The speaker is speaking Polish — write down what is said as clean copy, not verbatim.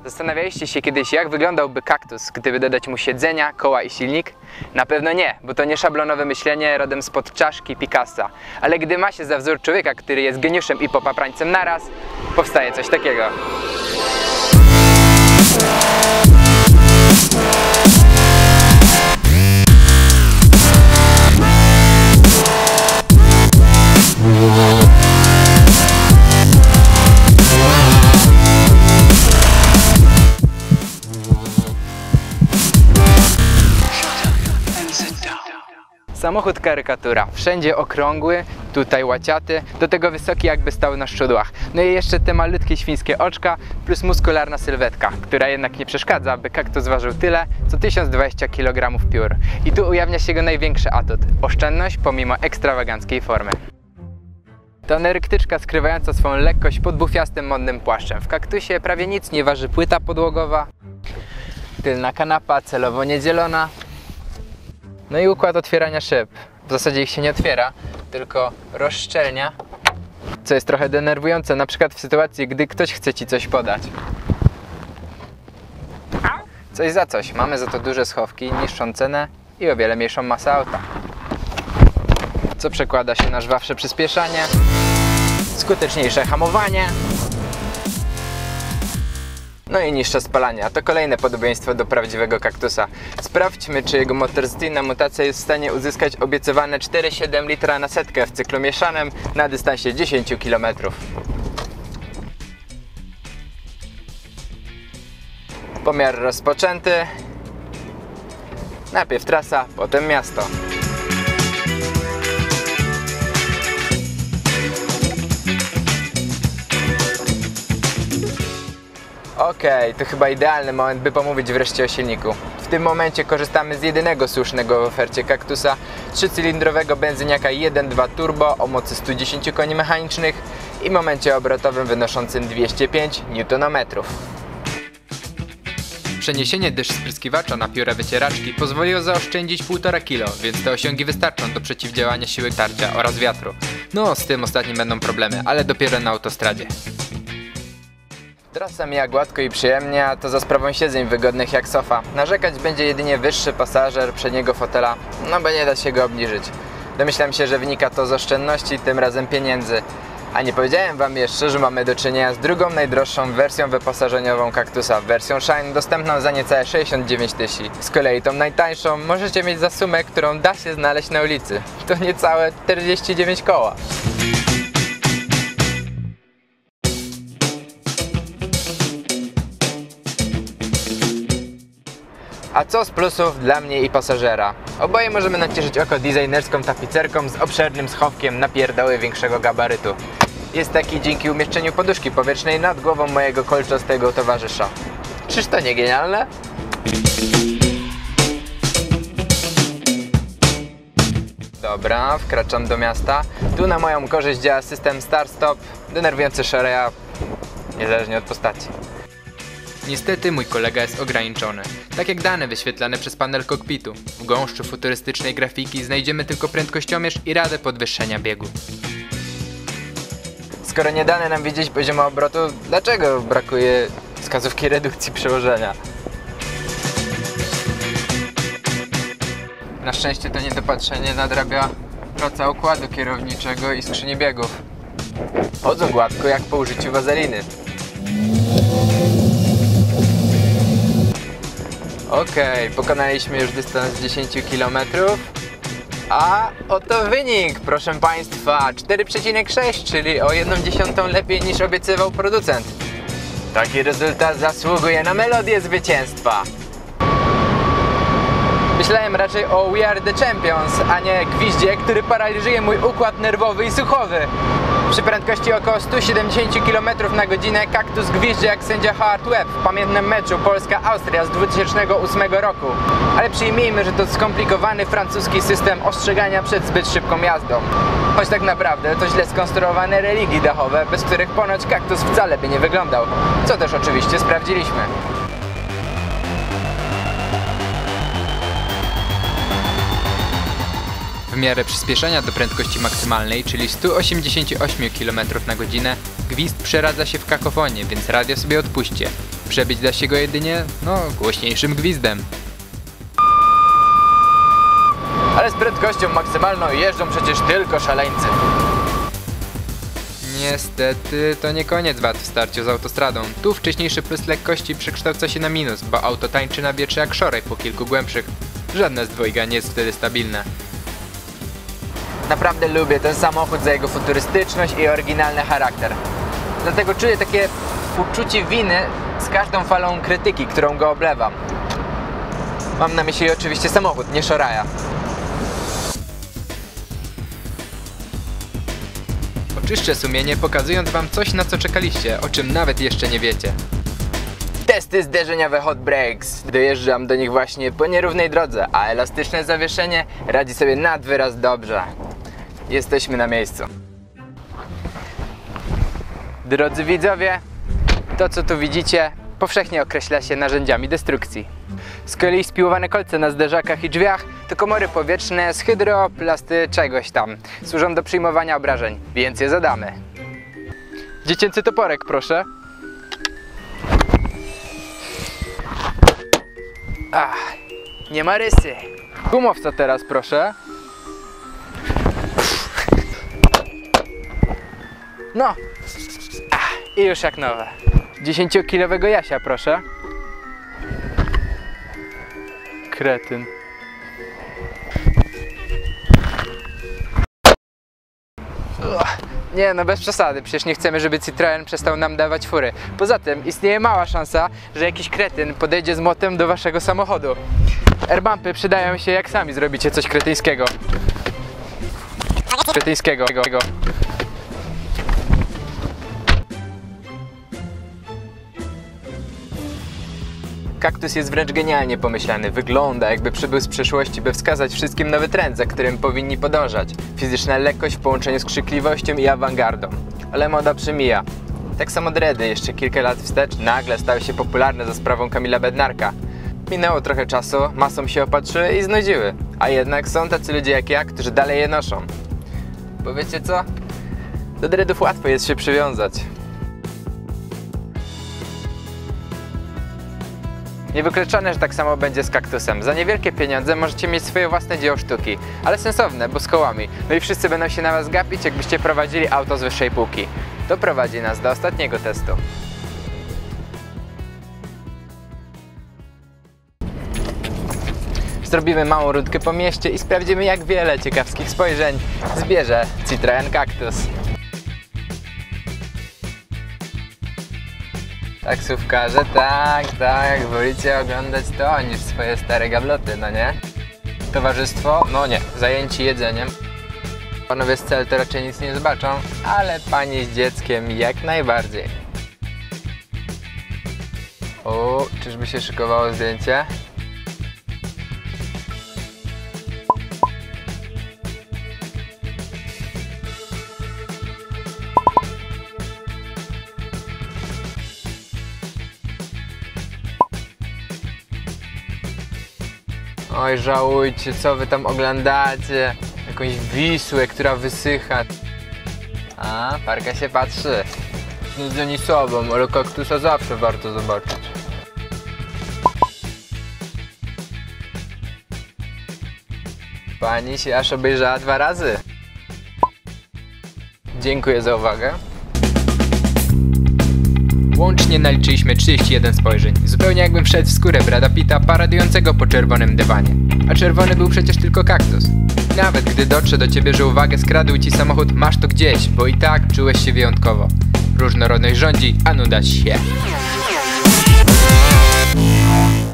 Zastanawialiście się kiedyś, jak wyglądałby kaktus, gdyby dodać mu siedzenia, koła i silnik? Na pewno nie, bo to nie szablonowe myślenie rodem spod czaszki Picassa. Ale gdy ma się za wzór człowieka, który jest geniuszem i popaprańcem naraz, powstaje coś takiego. Samochód karykatura, wszędzie okrągły, tutaj łaciaty, do tego wysoki, jakby stał na szczudłach. No i jeszcze te malutkie świńskie oczka, plus muskularna sylwetka, która jednak nie przeszkadza, by kaktus ważył tyle, co 1020 kg piór. I tu ujawnia się jego największy atut – oszczędność pomimo ekstrawaganckiej formy. To aneryktyczka skrywająca swoją lekkość pod bufiastym modnym płaszczem. W kaktusie prawie nic nie waży płyta podłogowa, tylna kanapa celowo niedzielona. No i układ otwierania szyb. W zasadzie ich się nie otwiera, tylko rozszczelnia, co jest trochę denerwujące, na przykład w sytuacji, gdy ktoś chce ci coś podać. Coś za coś. Mamy za to duże schowki, niższą cenę i o wiele mniejszą masę auta. Co przekłada się na żwawsze przyspieszanie, skuteczniejsze hamowanie, no i niższe spalanie, a to kolejne podobieństwo do prawdziwego kaktusa. Sprawdźmy, czy jego motoryzacyjna mutacja jest w stanie uzyskać obiecywane 4,7 litra na setkę w cyklu mieszanym na dystansie 10 km. Pomiar rozpoczęty. Najpierw trasa, potem miasto. Okej, to chyba idealny moment, by pomówić wreszcie o silniku. W tym momencie korzystamy z jedynego słusznego w ofercie kaktusa, 3-cylindrowego benzyniaka 1.2 turbo o mocy 110 koni mechanicznych i momencie obrotowym wynoszącym 205 Nm. Przeniesienie dysz spryskiwacza na piórę wycieraczki pozwoliło zaoszczędzić 1,5 kg, więc te osiągi wystarczą do przeciwdziałania siły tarcia oraz wiatru. No, z tym ostatnim będą problemy, ale dopiero na autostradzie. Trasa mija gładko i przyjemnie, a to za sprawą siedzeń wygodnych jak sofa. Narzekać będzie jedynie wyższy pasażer przedniego fotela, no bo nie da się go obniżyć. Domyślam się, że wynika to z oszczędności, tym razem pieniędzy. A nie powiedziałem wam jeszcze, że mamy do czynienia z drugą najdroższą wersją wyposażeniową kaktusa, wersją Shine, dostępną za niecałe 69 000. Z kolei tą najtańszą możecie mieć za sumę, którą da się znaleźć na ulicy. To niecałe 49 koła. A co z plusów dla mnie i pasażera? Oboje możemy nacieszyć oko designerską tapicerką z obszernym schowkiem na pierdoły większego gabarytu. Jest taki dzięki umieszczeniu poduszki powietrznej nad głową mojego kolczastego towarzysza. Czyż to nie genialne? Dobra, wkraczam do miasta. Tu na moją korzyść działa system start-stop, denerwujący szareja, niezależnie od postaci. Niestety mój kolega jest ograniczony, tak jak dane wyświetlane przez panel kokpitu. W gąszczu futurystycznej grafiki znajdziemy tylko prędkościomierz i radę podwyższenia biegu. Skoro nie dane nam wiedzieć poziomu obrotu, dlaczego brakuje wskazówki redukcji przełożenia? Na szczęście to niedopatrzenie nadrabia praca układu kierowniczego i skrzyni biegów. Chodzą gładko jak po użyciu wazeliny. Okej, pokonaliśmy już dystans 10 km. A oto wynik, proszę Państwa, 4,6, czyli o 1/10 lepiej niż obiecywał producent. Taki rezultat zasługuje na melodię zwycięstwa. Myślałem raczej o We Are The Champions, a nie gwiździe, który paraliżuje mój układ nerwowy i słuchowy. Przy prędkości około 170 km na godzinę kaktus gwizdzi jak sędzia Howard Webb w pamiętnym meczu Polska-Austria z 2008 roku. Ale przyjmijmy, że to skomplikowany francuski system ostrzegania przed zbyt szybką jazdą. Choć tak naprawdę to źle skonstruowane religi dachowe, bez których ponoć kaktus wcale by nie wyglądał. Co też oczywiście sprawdziliśmy. W miarę przyspieszenia do prędkości maksymalnej, czyli 188 km na godzinę, gwizd przeradza się w kakofonię, więc radio sobie odpuśćcie. Przebić da się go jedynie, głośniejszym gwizdem. Ale z prędkością maksymalną jeżdżą przecież tylko szaleńcy. Niestety to nie koniec wad w starciu z autostradą. Tu wcześniejszy plus lekkości przekształca się na minus, bo auto tańczy na wietrze jak szorek po kilku głębszych. Żadne z dwojga nie jest wtedy stabilne. Naprawdę lubię ten samochód za jego futurystyczność i oryginalny charakter. Dlatego czuję takie uczucie winy z każdą falą krytyki, którą go oblewam. Mam na myśli oczywiście samochód, nie Shoraja. Oczyszczę sumienie, pokazując wam coś, na co czekaliście, o czym nawet jeszcze nie wiecie. Testy zderzeniowe Hot Brakes. Dojeżdżam do nich właśnie po nierównej drodze, a elastyczne zawieszenie radzi sobie nad wyraz dobrze. Jesteśmy na miejscu. Drodzy widzowie, to co tu widzicie powszechnie określa się narzędziami destrukcji. Z kolei spiłowane kolce na zderzakach i drzwiach to komory powietrzne z hydroplasty czegoś tam. Służą do przyjmowania obrażeń, więc je zadamy. Dziecięcy toporek, proszę. Nie ma rysy. Gumowca teraz, proszę. No. I już jak nowe. 10-kilowego Jasia, proszę. Kretyn. Nie no, bez przesady, przecież nie chcemy, żeby Citroen przestał nam dawać fury. Poza tym istnieje mała szansa, że jakiś kretyn podejdzie z młotem do waszego samochodu. Airbumpy przydają się, jak sami zrobicie coś kretyńskiego. Kaktus jest wręcz genialnie pomyślany. Wygląda, jakby przybył z przeszłości, by wskazać wszystkim nowy trend, za którym powinni podążać. Fizyczna lekkość w połączeniu z krzykliwością i awangardą. Ale moda przemija. Tak samo dready jeszcze kilka lat wstecz nagle stały się popularne za sprawą Kamila Bednarka. Minęło trochę czasu, masą się opatrzyły i znudziły. A jednak są tacy ludzie jak ja, którzy dalej je noszą. Bo wiecie co? Do dreadów łatwo jest się przywiązać. Niewykluczone, że tak samo będzie z kaktusem. Za niewielkie pieniądze możecie mieć swoje własne dzieło sztuki, ale sensowne, bo z kołami. No i wszyscy będą się na was gapić, jakbyście prowadzili auto z wyższej półki. To prowadzi nas do ostatniego testu. Zrobimy małą rundkę po mieście i sprawdzimy, jak wiele ciekawskich spojrzeń zbierze Citroen Cactus. Taksówkarze, tak, wolicie oglądać to niż swoje stare gabloty, no nie? Towarzystwo? No nie, zajęci jedzeniem. Panowie z cel to raczej nic nie zobaczą, ale pani z dzieckiem jak najbardziej. O, czyżby się szykowało zdjęcie? Oj, żałujcie, co wy tam oglądacie? Jakąś Wisłę, która wysycha. A, parka się patrzy. Znudzeni sobą, ale kaktusa zawsze warto zobaczyć. Pani się aż obejrzała 2 razy. Dziękuję za uwagę. Łącznie naliczyliśmy 31 spojrzeń, zupełnie jakbym wszedł w skórę Brada Pitta paradującego po czerwonym dywanie. A czerwony był przecież tylko kaktus. Nawet gdy dotrze do ciebie, że uwagę skradł ci samochód, masz to gdzieś, bo i tak czułeś się wyjątkowo. Różnorodność rządzi, a nuda się.